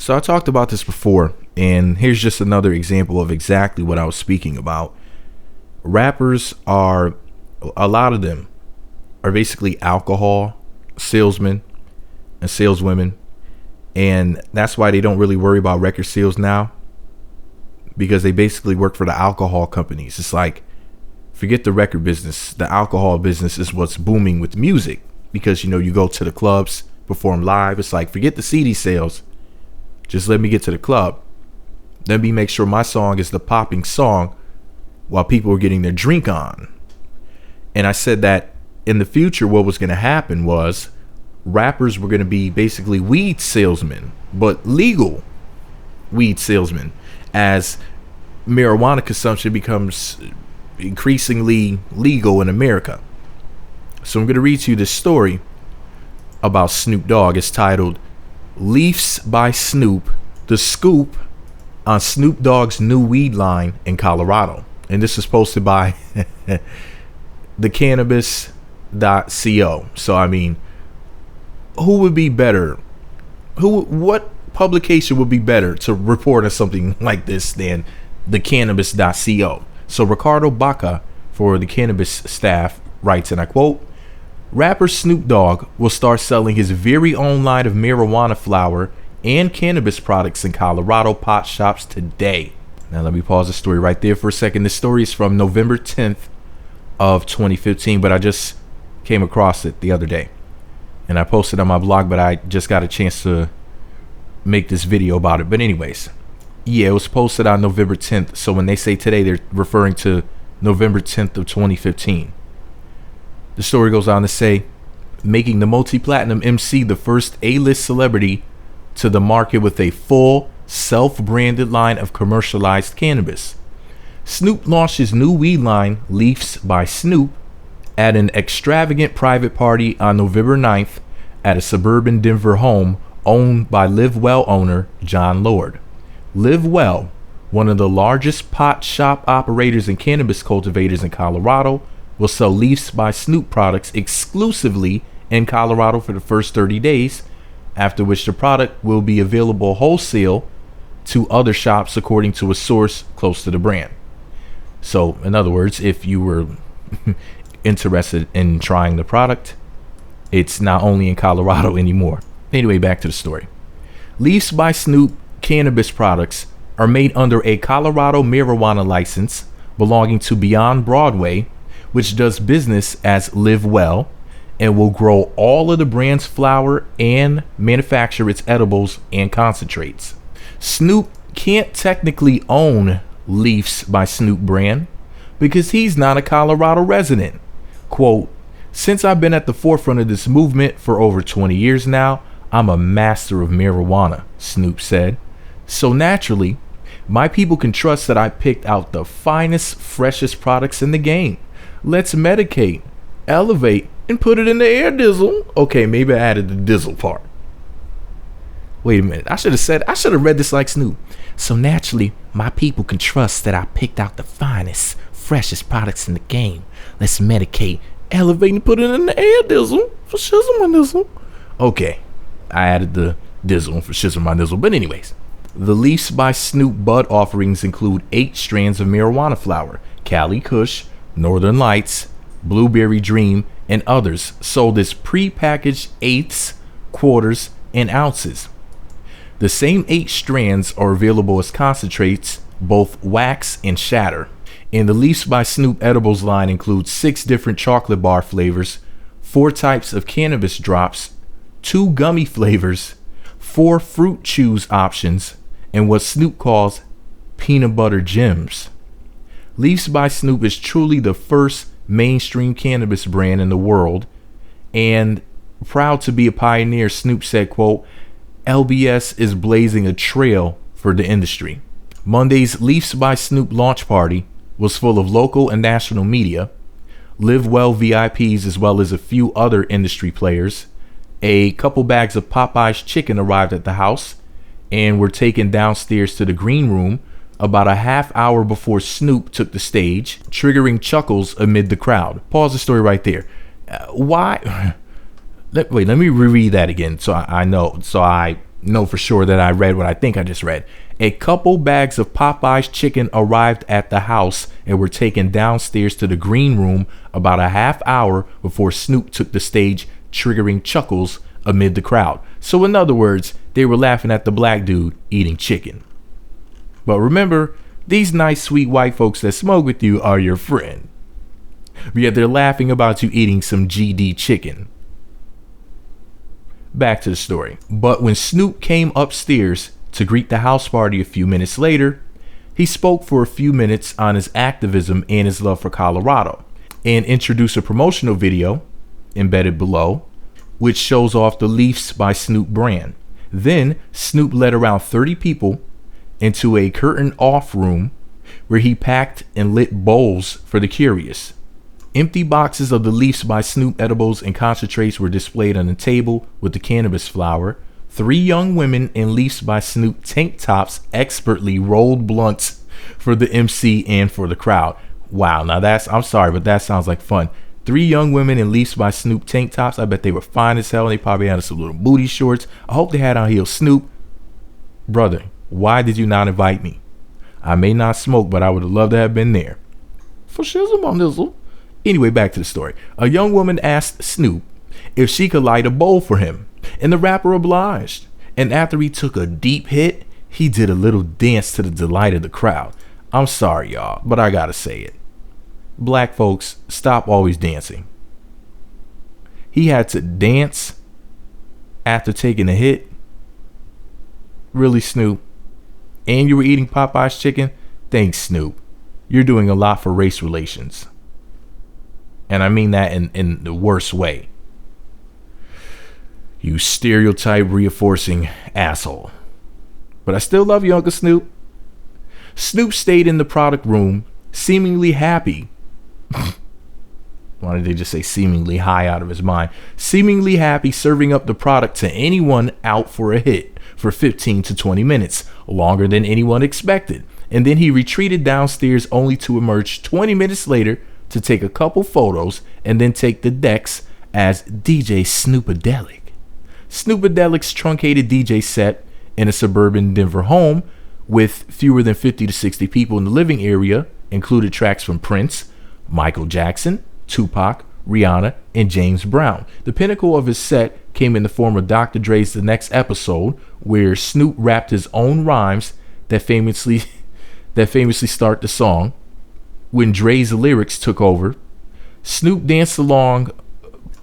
So I talked about this before, and here's just another example of exactly what I was speaking about. Rappers are, a lot of them are basically alcohol salesmen and saleswomen, and that's why they don't really worry about record sales now, because they basically work for the alcohol companies. It's like, forget the record business. The alcohol business is what's booming with music, because you go to the clubs, perform live. It's like, forget the CD sales. Just let me get to the club. Let me make sure my song is the popping song while people are getting their drink on. And I said that in the future, what was going to happen was rappers were going to be basically weed salesmen, but legal weed salesmen, as marijuana consumption becomes increasingly legal in America. So I'm going to read to you this story about Snoop Dogg. It's titled Leafs by Snoop, the scoop on Snoop Dogg's new weed line in Colorado. And this is posted by the cannabis.co. So I mean, who would be better? What publication would be better to report on something like this than the cannabis.co? So Ricardo Baca for the cannabis staff writes, and I quote, rapper Snoop Dogg will start selling his very own line of marijuana flower and cannabis products in Colorado pot shops today. Now let me pause the story right there for a second. This story is from November 10th of 2015, but I just came across it the other day and I posted on my blog, but I just got a chance to make this video about it. But anyways, yeah, it was posted on November 10th. So when they say today, they're referring to November 10th of 2015. The story goes on to say, making the multi-platinum MC the first A-list celebrity to the market with a full self-branded line of commercialized cannabis. Snoop launched his new weed line, Leafs by Snoop, at an extravagant private party on November 9th at a suburban Denver home owned by Live Well owner John Lord. Live Well, one of the largest pot shop operators and cannabis cultivators in Colorado, will sell Leafs by Snoop products exclusively in Colorado for the first 30 days, after which the product will be available wholesale to other shops according to a source close to the brand. So, in other words, if you were interested in trying the product, it's not only in Colorado anymore. Anyway, back to the story. Leafs by Snoop cannabis products are made under a Colorado marijuana license belonging to Beyond Broadway, which does business as Live Well, and will grow all of the brand's flower and manufacture its edibles and concentrates. Snoop can't technically own Leafs by Snoop brand because he's not a Colorado resident. Quote, since I've been at the forefront of this movement for over 20 years now, I'm a master of marijuana, Snoop said. So naturally, my people can trust that I picked out the finest, freshest products in the game. Let's medicate, elevate, and put it in the air, dizzle. Okay, maybe I added the dizzle part. Wait a minute. I should have read this like Snoop. So naturally, my people can trust that I picked out the finest, freshest products in the game. Let's medicate, elevate, and put it in the air, dizzle. For shizzle my nizzle. Okay, I added the dizzle for shizzle my nizzle. But anyways, the Leafs by Snoop bud offerings include 8 strands of marijuana flower, Cali Kush, Northern Lights, Blueberry Dream, and others sold as pre-packaged eighths, quarters, and ounces. The same 8 strands are available as concentrates, both wax and shatter. And the Leafs by Snoop edibles line includes 6 different chocolate bar flavors, 4 types of cannabis drops, 2 gummy flavors, 4 fruit chews options, and what Snoop calls peanut butter gems. Leafs by Snoop is truly the first mainstream cannabis brand in the world, and proud to be a pioneer, Snoop said, quote, LBS is blazing a trail for the industry. Monday's Leafs by Snoop launch party was full of local and national media, Live Well VIPs, as well as a few other industry players. A couple bags of Popeye's chicken arrived at the house and were taken downstairs to the green room about a half hour before Snoop took the stage, triggering chuckles amid the crowd. Pause the story right there. Why? Let me reread that again so I know. So I know for sure that I read what I think I just read. A couple bags of Popeye's chicken arrived at the house and were taken downstairs to the green room about a half hour before Snoop took the stage, triggering chuckles amid the crowd. So in other words, they were laughing at the black dude eating chicken. But remember, these nice sweet white folks that smoke with you are your friend. Yet they're laughing about you eating some GD chicken. Back to the story. But when Snoop came upstairs to greet the house party a few minutes later, he spoke for a few minutes on his activism and his love for Colorado, and introduced a promotional video embedded below, which shows off the Leafs by Snoop brand. Then Snoop led around 30 people into a curtain off room where he packed and lit bowls for the curious. Empty boxes of the Leafs by Snoop edibles and concentrates were displayed on the table with the cannabis flower. 3 young women in Leafs by Snoop tank tops expertly rolled blunts for the MC and for the crowd. Wow, now I'm sorry, but that sounds like fun. 3 young women in Leafs by Snoop tank tops. I bet they were fine as hell. They probably had some little booty shorts. I hope they had on heels. Snoop, brother, why did you not invite me? I may not smoke, but I would have loved to have been there. For shizzle on nizzle. Anyway, back to the story. A young woman asked Snoop if she could light a bowl for him, and the rapper obliged. And after he took a deep hit, he did a little dance to the delight of the crowd. I'm sorry, y'all, but I gotta say it. Black folks, stop always dancing. He had to dance after taking a hit? Really, Snoop? And you were eating Popeye's chicken? Thanks, Snoop. You're doing a lot for race relations. And I mean that in the worst way. You stereotype reinforcing asshole. But I still love you, Uncle Snoop. Snoop stayed in the product room, seemingly happy. Why did they just say seemingly high out of his mind? Seemingly happy, serving up the product to anyone out for a hit for 15 to 20 minutes, longer than anyone expected. And then he retreated downstairs only to emerge 20 minutes later to take a couple photos and then take the decks as DJ Snoopadelic. Snoopadelic's truncated DJ set in a suburban Denver home with fewer than 50 to 60 people in the living area included tracks from Prince, Michael Jackson, Tupac, Rihanna, and James Brown. The pinnacle of his set came in the form of Dr. Dre's The Next Episode, where Snoop rapped his own rhymes that famously start the song. When Dre's lyrics took over, Snoop danced along,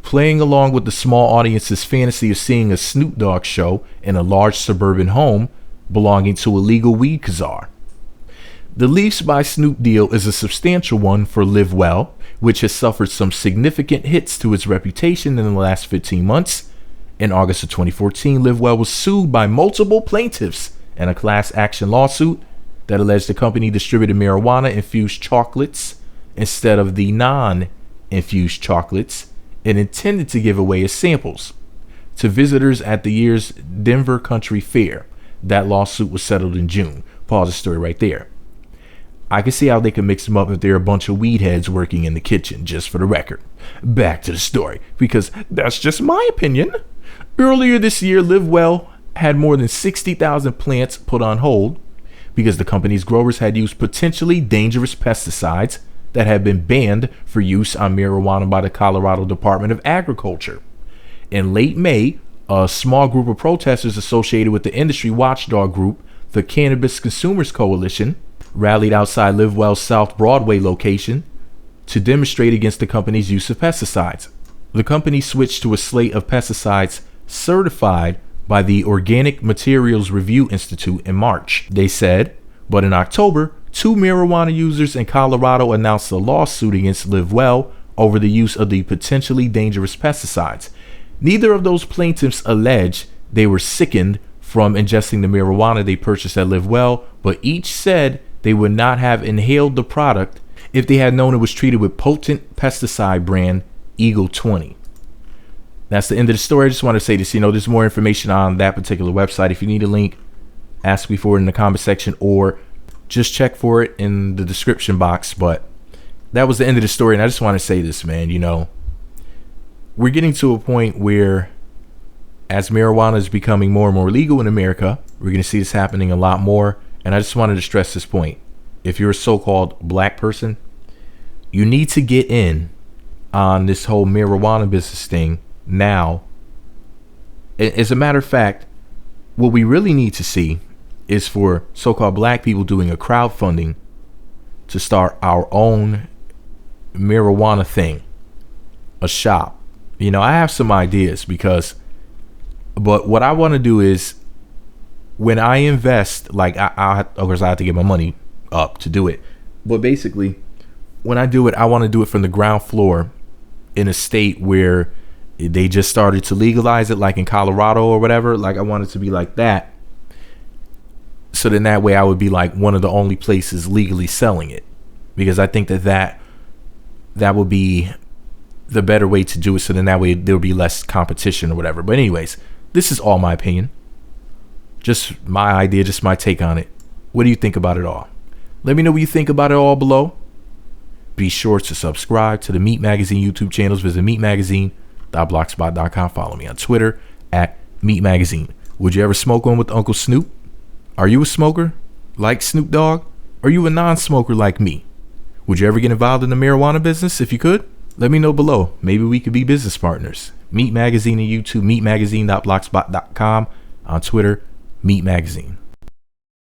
playing along with the small audience's fantasy of seeing a Snoop Dogg show in a large suburban home belonging to a legal weed czar. The Leafs by Snoop deal is a substantial one for Live Well, which has suffered some significant hits to its reputation in the last 15 months. In August of 2014, Live Well was sued by multiple plaintiffs in a class action lawsuit that alleged the company distributed marijuana-infused chocolates instead of the non-infused chocolates and intended to give away as samples to visitors at the year's Denver Country Fair. That lawsuit was settled in June. Pause the story right there. I can see how they can mix them up if they're a bunch of weed heads working in the kitchen, just for the record. Back to the story, because that's just my opinion. Earlier this year, Live Well had more than 60,000 plants put on hold because the company's growers had used potentially dangerous pesticides that had been banned for use on marijuana by the Colorado Department of Agriculture. In late May, a small group of protesters associated with the industry watchdog group, the Cannabis Consumers Coalition, rallied outside Live Well's South Broadway location to demonstrate against the company's use of pesticides. The company switched to a slate of pesticides certified by the Organic Materials Review Institute in March, they said, but in October, 2 marijuana users in Colorado announced a lawsuit against Live Well over the use of the potentially dangerous pesticides. Neither of those plaintiffs allege they were sickened from ingesting the marijuana they purchased at Live Well, but each said they would not have inhaled the product if they had known it was treated with potent pesticide brand Eagle 20. That's the end of the story. I just want to say this, there's more information on that particular website. If you need a link, ask me for it in the comment section or just check for it in the description box. But that was the end of the story. And I just want to say this, man, we're getting to a point where as marijuana is becoming more and more legal in America, we're going to see this happening a lot more. And I just wanted to stress this point. If you're a so-called black person, you need to get in on this whole marijuana business thing now. As a matter of fact, what we really need to see is for so-called black people doing a crowdfunding to start our own marijuana thing, a shop. You know, I have some ideas but what I want to do is when I invest, like of course I have to get my money up to do it. But basically, when I do it, I want to do it from the ground floor in a state where they just started to legalize it, like in Colorado or whatever. Like I want it to be like that. So then that way I would be like one of the only places legally selling it, because I think that would be the better way to do it. So then that way there'll be less competition or whatever. But anyways, this is all my opinion. Just my idea, just my take on it. What do you think about it all? Let me know what you think about it all below. Be sure to subscribe to the Meat Magazine YouTube channels. Visit meatmagazine.blogspot.com. Follow me on Twitter @Meat Magazine. Would you ever smoke one with Uncle Snoop? Are you a smoker like Snoop Dogg? Are you a non-smoker like me? Would you ever get involved in the marijuana business if you could? Let me know below. Maybe we could be business partners. Meat Magazine on YouTube, meatmagazine.blogspot.com. On Twitter, Meat Magazine.